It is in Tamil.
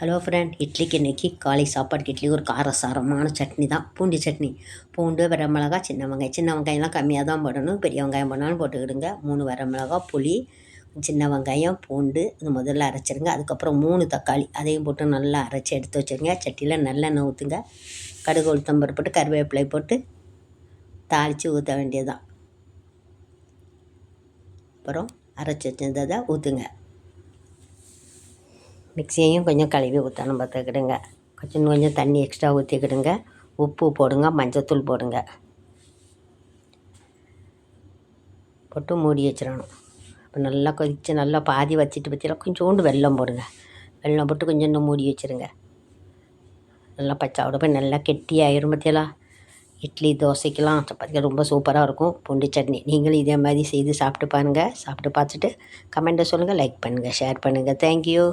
ஹலோ ஃப்ரெண்ட், இட்லிக்கு இன்றைக்கி காலை சாப்பாடுக்கு இட்லி ஒரு காரசாரமான சட்னி தான். பூண்டு சட்னி. பூண்டு, வரமிளகா, சின்ன வெங்காயம்லாம் கம்மியாக தான் போடணும். பெரிய வெங்காயம் போனாலும் போட்டுக்கிடுங்க. 3 வரமிளகா, புளி, சின்ன வெங்காயம், பூண்டு இது முதல்ல அரைச்சிருங்க. அதுக்கப்புறம் 3 தக்காளி அதையும் போட்டு நல்லா அரைச்சி எடுத்து வச்சுருங்க. சட்டியில் நல்லெண்ணெய் ஊற்றுங்க. கடுகு, உளுத்தம்பருப்பு போட்டு கருவேப்பிலை போட்டு தாளித்து ஊற்ற வேண்டியதுதான். அப்புறம் அரைச்சி வச்சிருந்ததை ஊற்றுங்க. மிக்சியையும் கொஞ்சம் கழுவி ஊற்றணும் பார்த்துக்கிடுங்க. கொஞ்சம் தண்ணி எக்ஸ்ட்ரா ஊற்றிக்கிடுங்க. உப்பு போடுங்க, மஞ்சத்தூள் போடுங்க. போட்டு மூடி வச்சிடணும். இப்போ நல்லா கொதித்து நல்லா பாதி வச்சிட்டு பற்றிலாம் கொஞ்சோண்டு வெல்லம் போடுங்க. வெல்லம் போட்டு கொஞ்சம் இன்னும் மூடி வச்சுருங்க. நல்லா பச்சாவோட போய் நல்லா கெட்டியாயிரும் பற்றியெல்லாம். இட்லி, தோசைக்கெலாம், சப்பாத்திக்கு ரொம்ப சூப்பராக இருக்கும் பூண்டு சட்னி. நீங்களும் இதே மாதிரி செய்து சாப்பிட்டு பாருங்கள். சாப்பிட்டு பார்த்துட்டு கமெண்ட்டை சொல்லுங்கள், லைக் பண்ணுங்கள், ஷேர் பண்ணுங்கள். தேங்க்யூ.